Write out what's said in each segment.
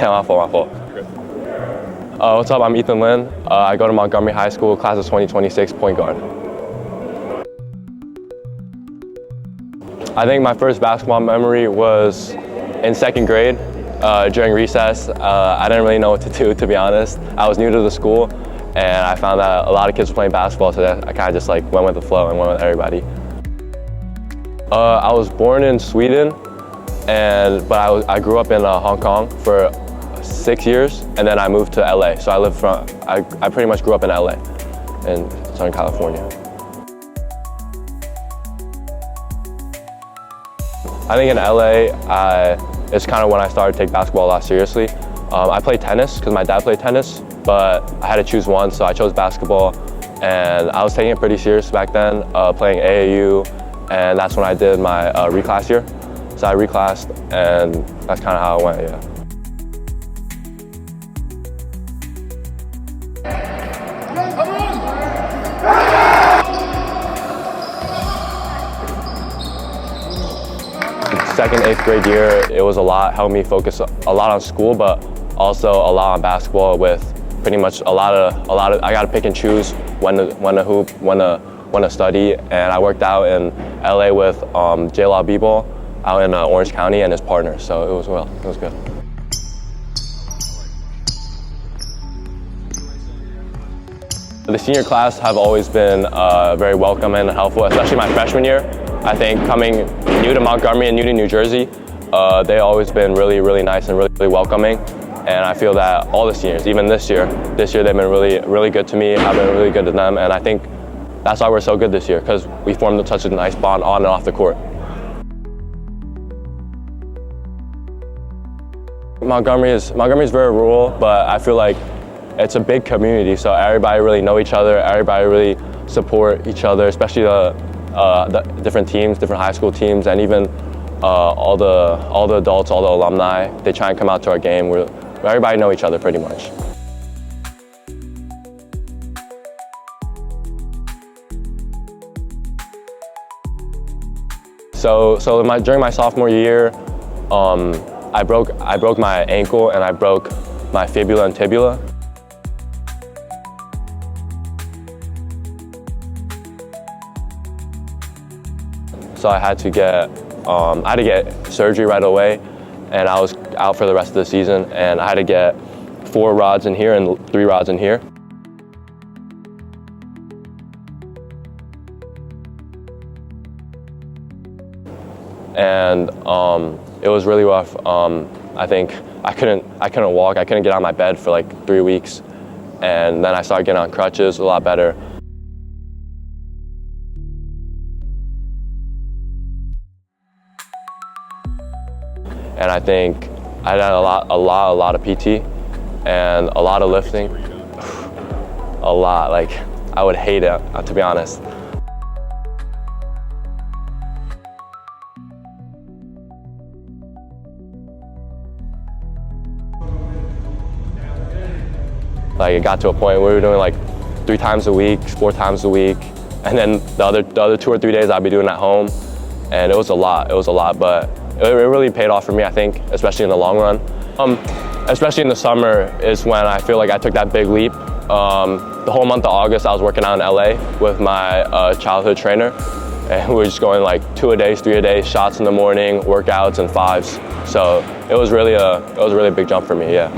Yeah, my fault. What's up? I'm Ethan Lin. I go to Montgomery High School, class of 2026, point guard. I think my first basketball memory was in second grade during recess. I didn't really know what to do, to be honest. I was new to the school, and I found that a lot of kids were playing basketball, so I kind of just like went with the flow and went with everybody. I was born in Sweden, but I grew up in Hong Kong for 6 years, and then I moved to LA. So I pretty much grew up in LA, in Southern California. I think in LA, it's kind of when I started to take basketball a lot seriously. I played tennis because my dad played tennis, but I had to choose one, so I chose basketball. And I was taking it pretty serious back then, playing AAU, and that's when I did my reclass year. So I reclassed, and that's kind of how it went, yeah. Second, 8th grade year, it was a lot, helped me focus a lot on school, but also a lot on basketball with pretty much a lot of, I got to pick and choose when to hoop, when to study, and I worked out in LA with J-Law B-Ball out in Orange County and his partner, so it was good. The senior class have always been very welcoming and helpful, especially my freshman year. I think coming new to Montgomery and new to New Jersey, they've always been really, really nice and really, really welcoming. And I feel that all the seniors, even this year they've been really, really good to me. I've been really good to them, and I think that's why we're so good this year, because we formed such a nice bond on and off the court. Montgomery is very rural, but I feel like it's a big community, so everybody really know each other, everybody really support each other, especially the different teams, different high school teams, and even all the adults, all the alumni. They try and come out to our game. Everybody know each other pretty much. So during my sophomore year, I broke my ankle and I broke my fibula and tibula. So I had to get surgery right away, and I was out for the rest of the season, and I had to get 4 rods in here and 3 rods in here. And it was really rough. I think I couldn't walk, I couldn't get out of my bed for like 3 weeks, and then I started getting on crutches, a lot better. And I think I did a lot of PT and a lot of lifting. A lot, like I would hate it, to be honest. Like it got to a point where we were doing like 3 times a week, 4 times a week, and then the other 2 or 3 days I'd be doing at home, and it was a lot, but it really paid off for me, I think, especially in the long run. Especially in the summer is when I feel like I took that big leap. The whole month of August, I was working out in LA with my childhood trainer, and we were just going like 2 a day, 3 a day, shots in the morning, workouts, and 5s. So it was really a big jump for me, yeah.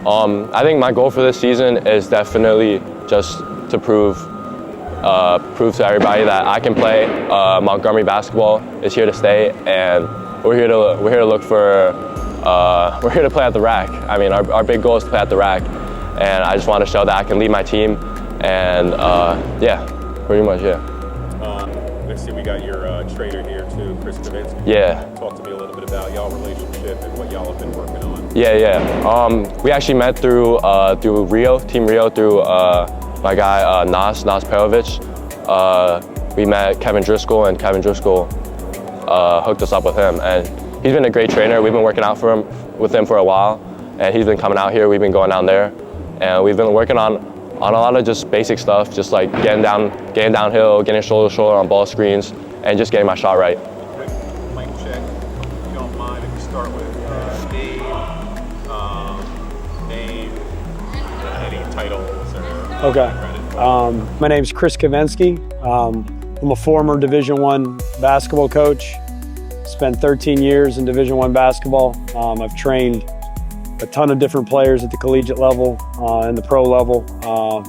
I think my goal for this season is definitely just to prove to everybody that I can play. Montgomery basketball is here to stay, and we're here to look for. We're here to play at the rack. I mean, our big goal is to play at the rack, and I just want to show that I can lead my team. And yeah, pretty much, yeah. Let's see, we got your trainer here too, Chris Kavinsky. Yeah. Talk to me a little bit about y'all relationship and what y'all have been working on. Yeah. We actually met through Rio, Team Rio, through my guy Nas Perovic. We met Kevin Driscoll, and Kevin Driscoll hooked us up with him. And he's been a great trainer. We've been working out with him for a while, and he's been coming out here. We've been going down there, and we've been working on a lot of just basic stuff, just like getting downhill, getting shoulder to shoulder on ball screens, and just getting my shot right. Mic check. If you don't mind, if you start with Dave. name, any titles or Okay. credit? My name's Chris Kavensky. I'm a former Division I basketball coach. Spent 13 years in Division I basketball. I've trained a ton of different players at the collegiate level and the pro level,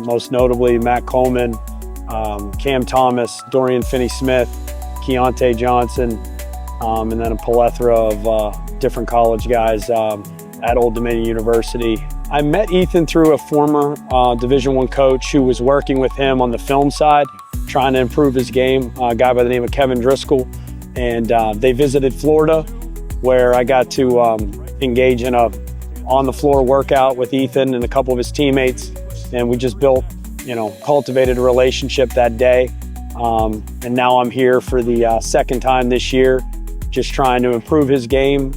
most notably Matt Coleman, Cam Thomas, Dorian Finney-Smith, Keontae Johnson, and then a plethora of different college guys at Old Dominion University. I met Ethan through a former Division I coach who was working with him on the film side, trying to improve his game, a guy by the name of Kevin Driscoll. And they visited Florida, where I got to engage in a on-the-floor workout with Ethan and a couple of his teammates. And we just built, cultivated a relationship that day. And now I'm here for the second time this year, just trying to improve his game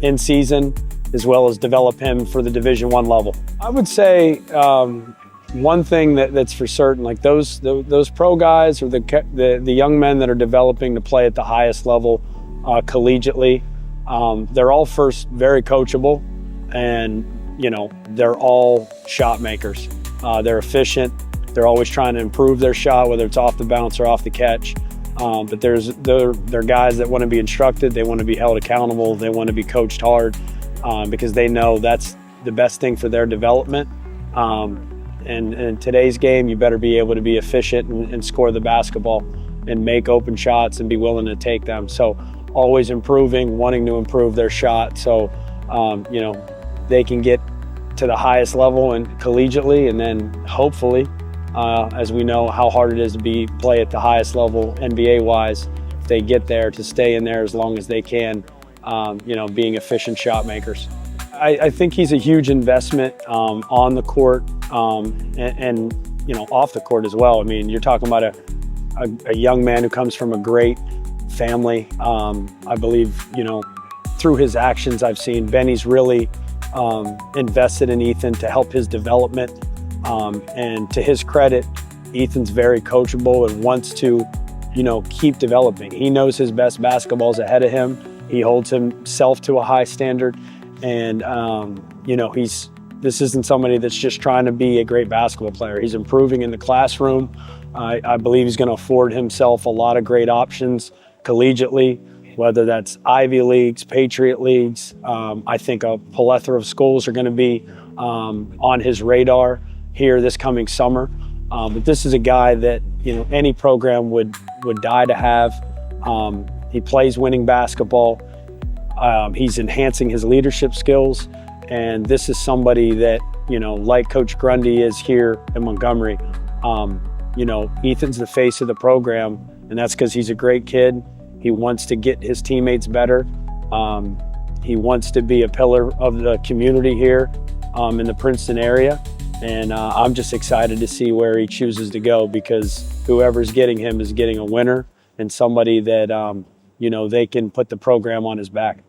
in season, as well as develop him for the Division I level. I would say one thing that's for certain, like those pro guys or the young men that are developing to play at the highest level collegiately, they're all first very coachable, and they're all shot makers. They're efficient. They're always trying to improve their shot, whether it's off the bounce or off the catch. But they're guys that want to be instructed. They want to be held accountable. They want to be coached hard because they know that's the best thing for their development. And in today's game, you better be able to be efficient and score the basketball and make open shots and be willing to take them. So always improving, wanting to improve their shot. So, they can get to the highest level and collegiately, and then hopefully, as we know how hard it is to play at the highest level NBA-wise, if they get there, to stay in there as long as they can, being efficient shot makers. I think he's a huge investment on the court and off the court as well. I mean, you're talking about a young man who comes from a great family. I believe, through his actions, I've seen Benny's really invested in Ethan to help his development. And to his credit, Ethan's very coachable and wants to, keep developing. He knows his best basketball's ahead of him. He holds himself to a high standard. And, this isn't somebody that's just trying to be a great basketball player. He's improving in the classroom. I believe he's going to afford himself a lot of great options collegiately, whether that's Ivy Leagues, Patriot Leagues. I think a plethora of schools are going to be on his radar here this coming summer. But this is a guy that, any program would die to have. He plays winning basketball. He's enhancing his leadership skills. And this is somebody that, like Coach Grundy is here in Montgomery, Ethan's the face of the program, and that's because he's a great kid. He wants to get his teammates better. He wants to be a pillar of the community here in the Princeton area. And I'm just excited to see where he chooses to go, because whoever's getting him is getting a winner and somebody that, they can put the program on his back.